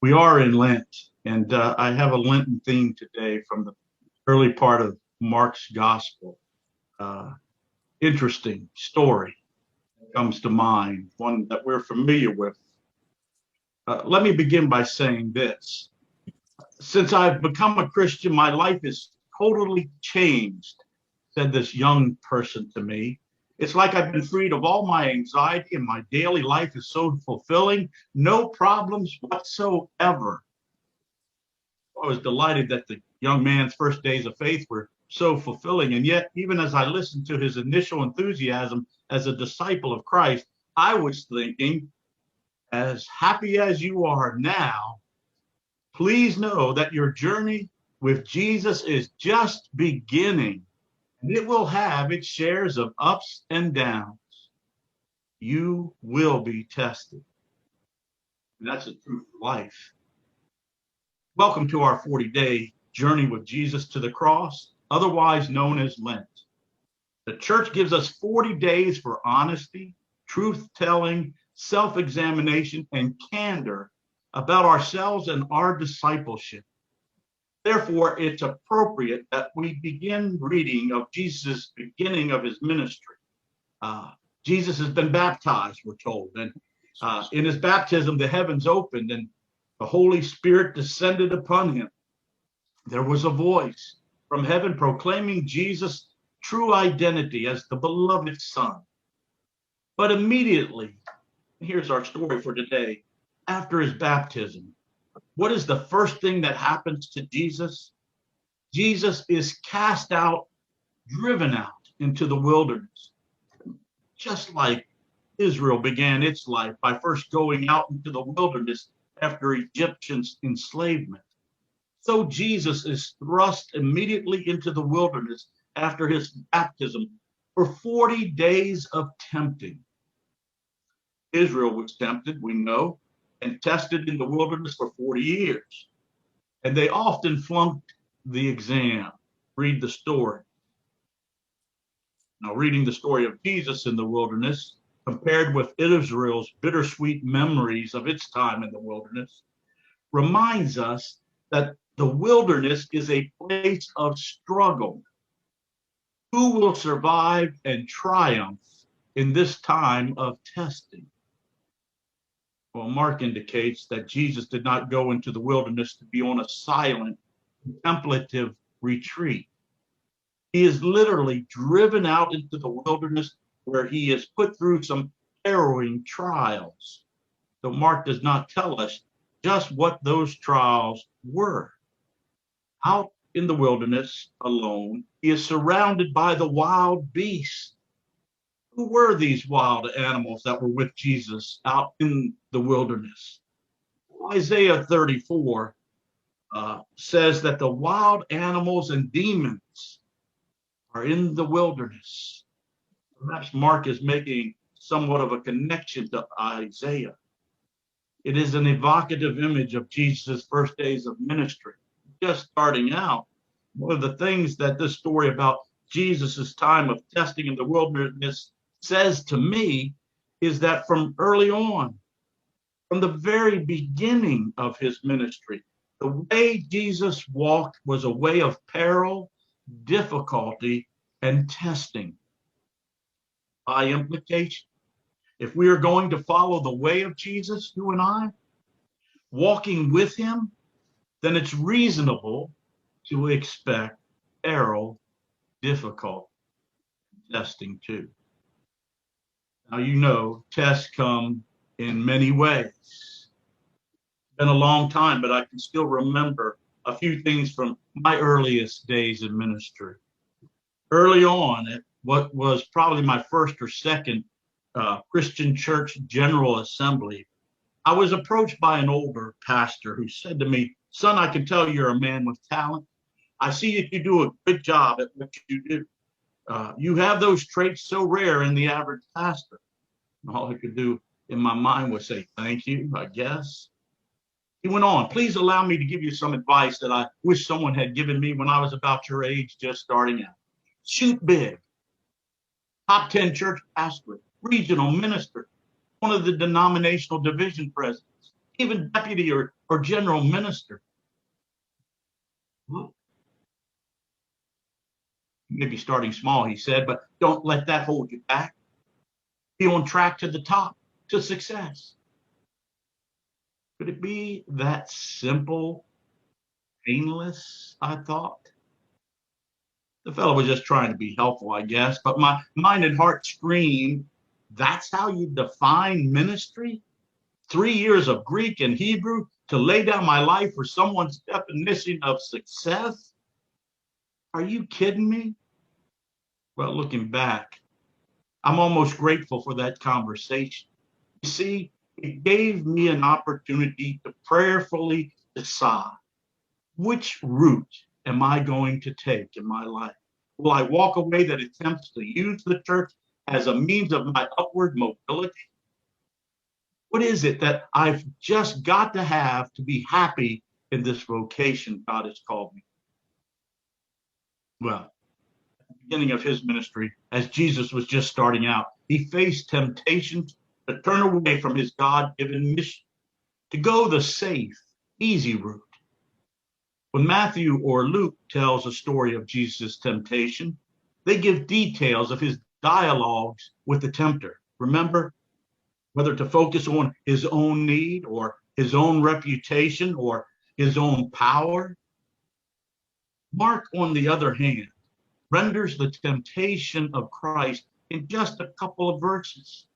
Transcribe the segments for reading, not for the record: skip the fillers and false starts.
We are in Lent, and I have a Lenten theme today from the early part of Mark's Gospel. Uh, Interesting story comes to mind, one that we're familiar with. Let me begin by saying this. Since I've become a Christian, my life is totally changed, said this young person to me. It's like I've been freed of all my anxiety, and my daily life is so fulfilling, no problems whatsoever. I was delighted that the young man's first days of faith were so fulfilling. And yet, even as I listened to his initial enthusiasm as a disciple of Christ, I was thinking, as happy as you are now, please know that your journey with Jesus is just beginning, and it will have its shares of ups and downs. You will be tested. And that's the truth of life. Welcome to our 40-day journey with Jesus to the cross, otherwise known as Lent. The church gives us 40 days for honesty, truth-telling, self-examination, and candor about ourselves and our discipleship. Therefore, it's appropriate that we begin reading of Jesus' beginning of his ministry. Jesus has been baptized, we're told, and in his baptism, the heavens opened and the Holy Spirit descended upon him. There was a voice from heaven proclaiming Jesus' true identity as the beloved Son. But immediately, here's our story for today, after his baptism, what is the first thing that happens to Jesus? Jesus is cast out, driven out into the wilderness, just like Israel began its life by first going out into the wilderness after Egyptian enslavement. So Jesus is thrust immediately into the wilderness after his baptism for 40 days of tempting. Israel was tempted, we know, and tested in the wilderness for 40 years. And they often flunked the exam. Read the story. Now, reading the story of Jesus in the wilderness, compared with Israel's bittersweet memories of its time in the wilderness, reminds us that the wilderness is a place of struggle. Who will survive and triumph in this time of testing? Well, Mark indicates that Jesus did not go into the wilderness to be on a silent, contemplative retreat. He is literally driven out into the wilderness where he is put through some harrowing trials. So Mark does not tell us just what those trials were. Out in the wilderness alone, he is surrounded by the wild beasts. Who were these wild animals that were with Jesus out in the wilderness? Isaiah 34 says that the wild animals and demons are in the wilderness. Perhaps Mark is making somewhat of a connection to Isaiah. It is an evocative image of Jesus' first days of ministry. Just starting out, one of the things that this story about Jesus' time of testing in the wilderness says to me is that from early on, from the very beginning of his ministry, the way Jesus walked was a way of peril, difficulty, and testing. By implication, if we are going to follow the way of Jesus, you and I, walking with him, then it's reasonable to expect peril, difficulty, testing too. Now, you know, tests come in many ways. It's been a long time, but I can still remember a few things from my earliest days in ministry. Early on, at what was probably my first or second Christian church general assembly, I was approached by an older pastor who said to me, "Son, I can tell you're a man with talent. I see that you do a good job at what you do. You have those traits so rare in the average pastor." And all I could do in my mind was say, "Thank you, I guess." He went on, "Please allow me to give you some advice that I wish someone had given me when I was about your age, just starting out. Shoot big. Top 10 church pastor, regional minister, one of the denominational division presidents, even deputy or or general minister. Well, maybe starting small, he said, but don't let that hold you back. Be on track to the top, to success. Could it be that simple, painless, I thought? The fellow was just trying to be helpful, I guess, but my mind and heart screamed, that's how you define ministry? 3 years of Greek and Hebrew to lay down my life for someone's definition of success? Are you kidding me? Well, looking back, I'm almost grateful for that conversation. You see, it gave me an opportunity to prayerfully decide, which route am I going to take in my life? Will I walk away that attempts to use the church as a means of my upward mobility? What is it that I've just got to have to be happy in this vocation God has called me? Well, at the beginning of his ministry, as Jesus was just starting out, he faced temptations to turn away from his God-given mission, to go the safe, easy route. When Matthew or Luke tells a story of Jesus' temptation, they give details of his dialogues with the tempter. Remember, whether to focus on his own need or his own reputation or his own power. Mark, on the other hand, renders the temptation of Christ in just a couple of verses.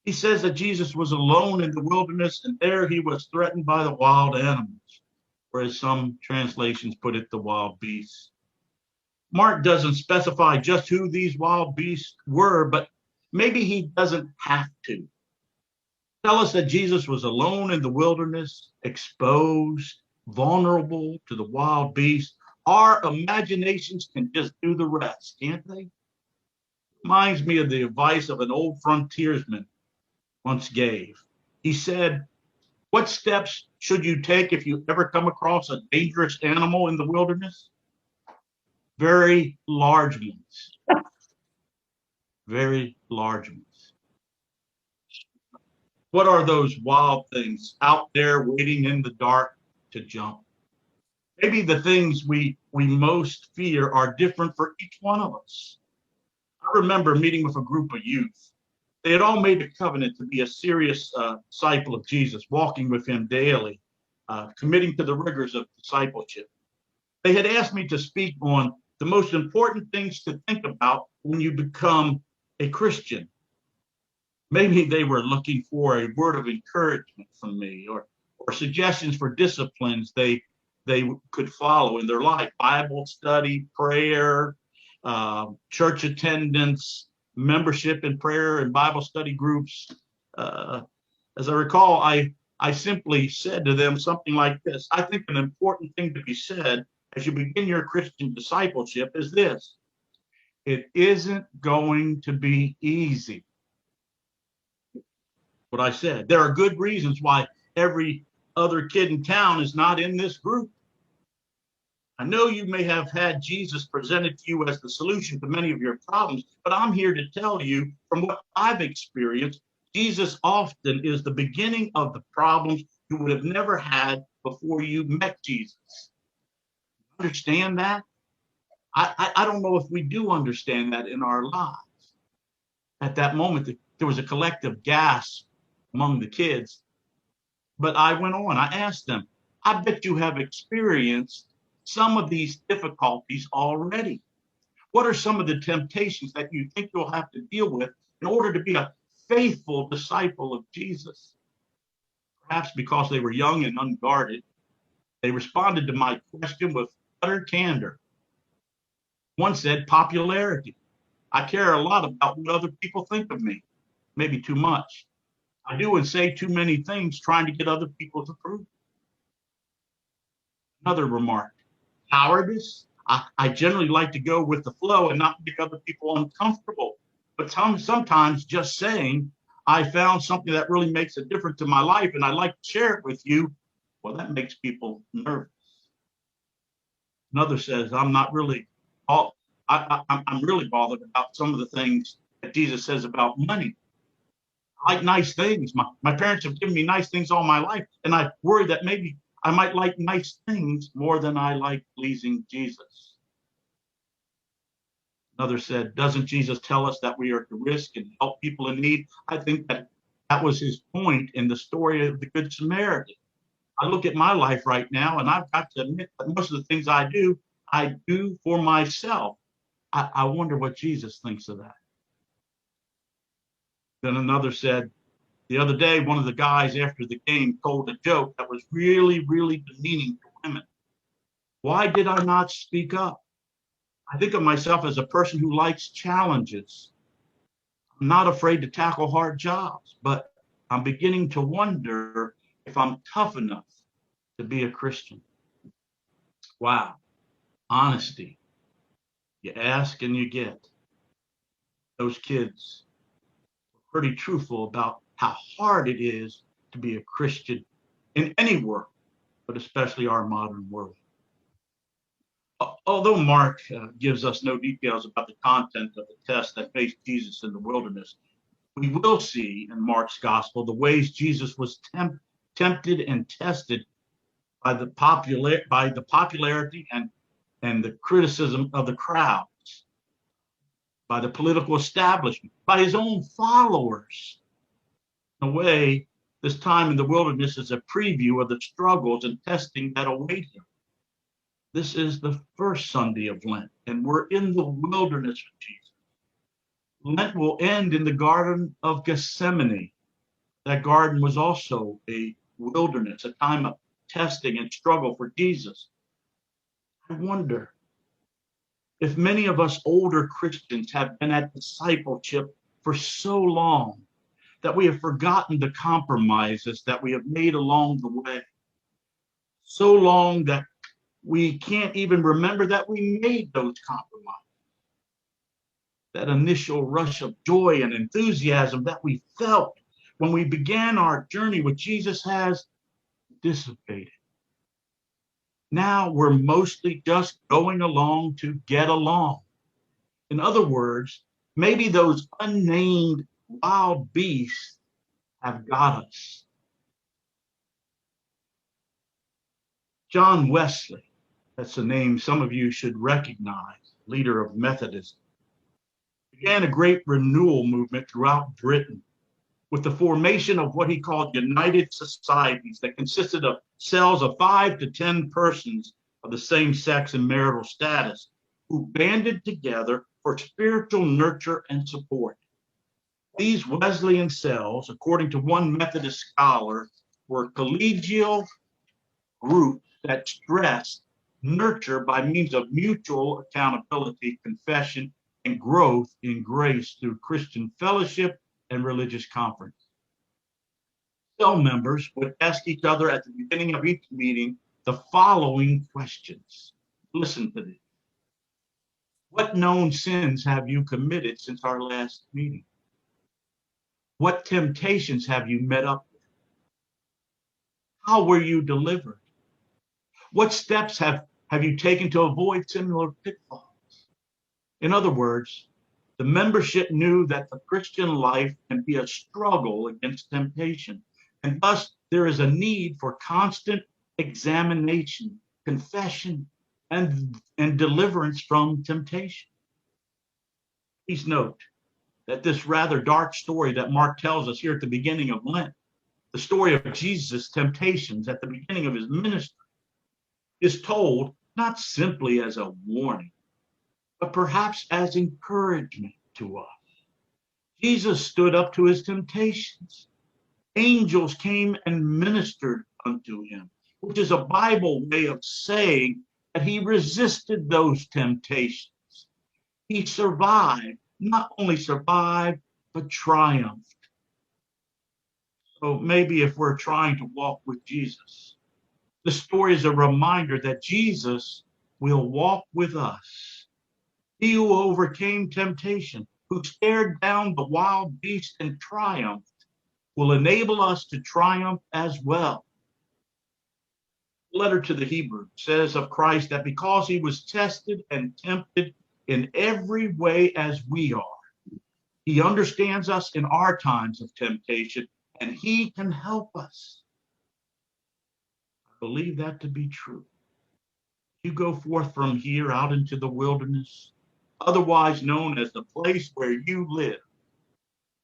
He says that Jesus was alone in the wilderness, and there he was threatened by the wild animals, or as some translations put it, the wild beasts. Mark doesn't specify just who these wild beasts were, but maybe he doesn't have to. Tell us that Jesus was alone in the wilderness, exposed, vulnerable to the wild beasts. Our imaginations can just do the rest, can't they? Reminds me of the advice of an old frontiersman once gave. He said, what steps should you take if you ever come across a dangerous animal in the wilderness? Very large ones. Very large ones. What are those wild things out there waiting in the dark to jump? Maybe the things we most fear are different for each one of us. I remember meeting with a group of youth. They had all made a covenant to be a serious disciple of Jesus, walking with him daily, committing to the rigors of discipleship. They had asked me to speak on the most important things to think about when you become a Christian. Maybe they were looking for a word of encouragement from me, or suggestions for disciplines they could follow in their life: Bible study, prayer, church attendance, membership in prayer and Bible study groups. As I recall, I simply said to them something like this: I think an important thing to be said as you begin your Christian discipleship is this: it isn't going to be easy. What I said. There are good reasons why every other kid in town is not in this group. I know you may have had Jesus presented to you as the solution to many of your problems, but I'm here to tell you from what I've experienced, Jesus often is the beginning of the problems you would have never had before you met Jesus. Understand that? I don't know if we do understand that in our lives. At that moment, there was a collective gasp among the kids. But I went on, I asked them, I bet you have experienced some of these difficulties already. What are some of the temptations that you think you'll have to deal with in order to be a faithful disciple of Jesus? Perhaps because they were young and unguarded, they responded to my question with utter candor. One said, popularity. I care a lot about what other people think of me, maybe too much. I do and say too many things trying to get other people's approval. Another remark, cowardice. I generally like to go with the flow and not make other people uncomfortable. But sometimes just saying, I found something that really makes a difference in my life and I'd like to share it with you, well, that makes people nervous. Another says, I'm really bothered about some of the things that Jesus says about money. I like nice things. My parents have given me nice things all my life, and I worry that maybe I might like nice things more than I like pleasing Jesus. Another said, doesn't Jesus tell us that we are to risk and help people in need? I think that was his point in the story of the Good Samaritan. I look at my life right now, and I've got to admit that most of the things I do for myself. I wonder what Jesus thinks of that. Then another said, the other day, one of the guys after the game told a joke that was really, really demeaning to women. Why did I not speak up? I think of myself as a person who likes challenges. I'm not afraid to tackle hard jobs, but I'm beginning to wonder if I'm tough enough to be a Christian. Wow. Honesty. You ask and you get. Those kids are pretty truthful about how hard it is to be a Christian in any world, but especially our modern world. Although Mark gives us no details about the content of the test that faced Jesus in the wilderness, we will see in Mark's gospel the ways Jesus was tempted and tested by the popularity and the criticism of the crowds, by the political establishment, by his own followers. In a way, this time in the wilderness is a preview of the struggles and testing that await him. This is the first Sunday of Lent, and we're in the wilderness with Jesus. Lent will end in the Garden of Gethsemane. That garden was also a wilderness, a time of testing and struggle for Jesus. I wonder if many of us older Christians have been at discipleship for so long that we have forgotten the compromises that we have made along the way. So long that we can't even remember that we made those compromises. That initial rush of joy and enthusiasm that we felt when we began our journey with Jesus has dissipated. Now we're mostly just going along to get along. In other words, maybe those unnamed wild beasts have got us. John Wesley, that's a name some of you should recognize, leader of Methodism, began a great renewal movement throughout Britain with the formation of what he called united societies that consisted of cells of 5 to 10 persons of the same sex and marital status who banded together for spiritual nurture and support. These Wesleyan cells, according to one Methodist scholar, were collegial groups that stressed nurture by means of mutual accountability, confession, and growth in grace through Christian fellowship and religious conference. Cell members would ask each other at the beginning of each meeting the following questions. Listen to this. What known sins have you committed since our last meeting? What temptations have you met up with? How were you delivered? What steps have you taken to avoid similar pitfalls? In other words, the membership knew that the Christian life can be a struggle against temptation, and thus there is a need for constant examination, confession, and deliverance from temptation. Please note that this rather dark story that Mark tells us here at the beginning of Lent, the story of Jesus' temptations at the beginning of his ministry, is told not simply as a warning, but perhaps as encouragement to us. Jesus stood up to his temptations. Angels came and ministered unto him, which is a Bible way of saying that he resisted those temptations. He survived, not only survived, but triumphed. So maybe if we're trying to walk with Jesus, the story is a reminder that Jesus will walk with us. He who overcame temptation, who stared down the wild beast and triumphed, will enable us to triumph as well. The letter to the Hebrews says of Christ that because he was tested and tempted in every way as we are, He understands us in our times of temptation, and he can help us. I believe that to be true. You go forth from here out into the wilderness, otherwise known as the place where you live.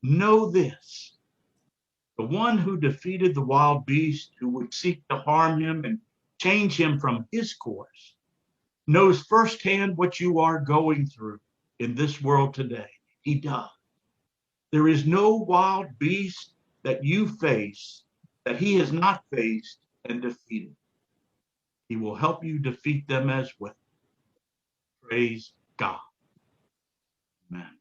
Know this: the one who defeated the wild beast who would seek to harm him and change him from his course knows firsthand what you are going through in this world today. He does. There is no wild beast that you face that he has not faced and defeated. He will help you defeat them as well. Praise God. Amen.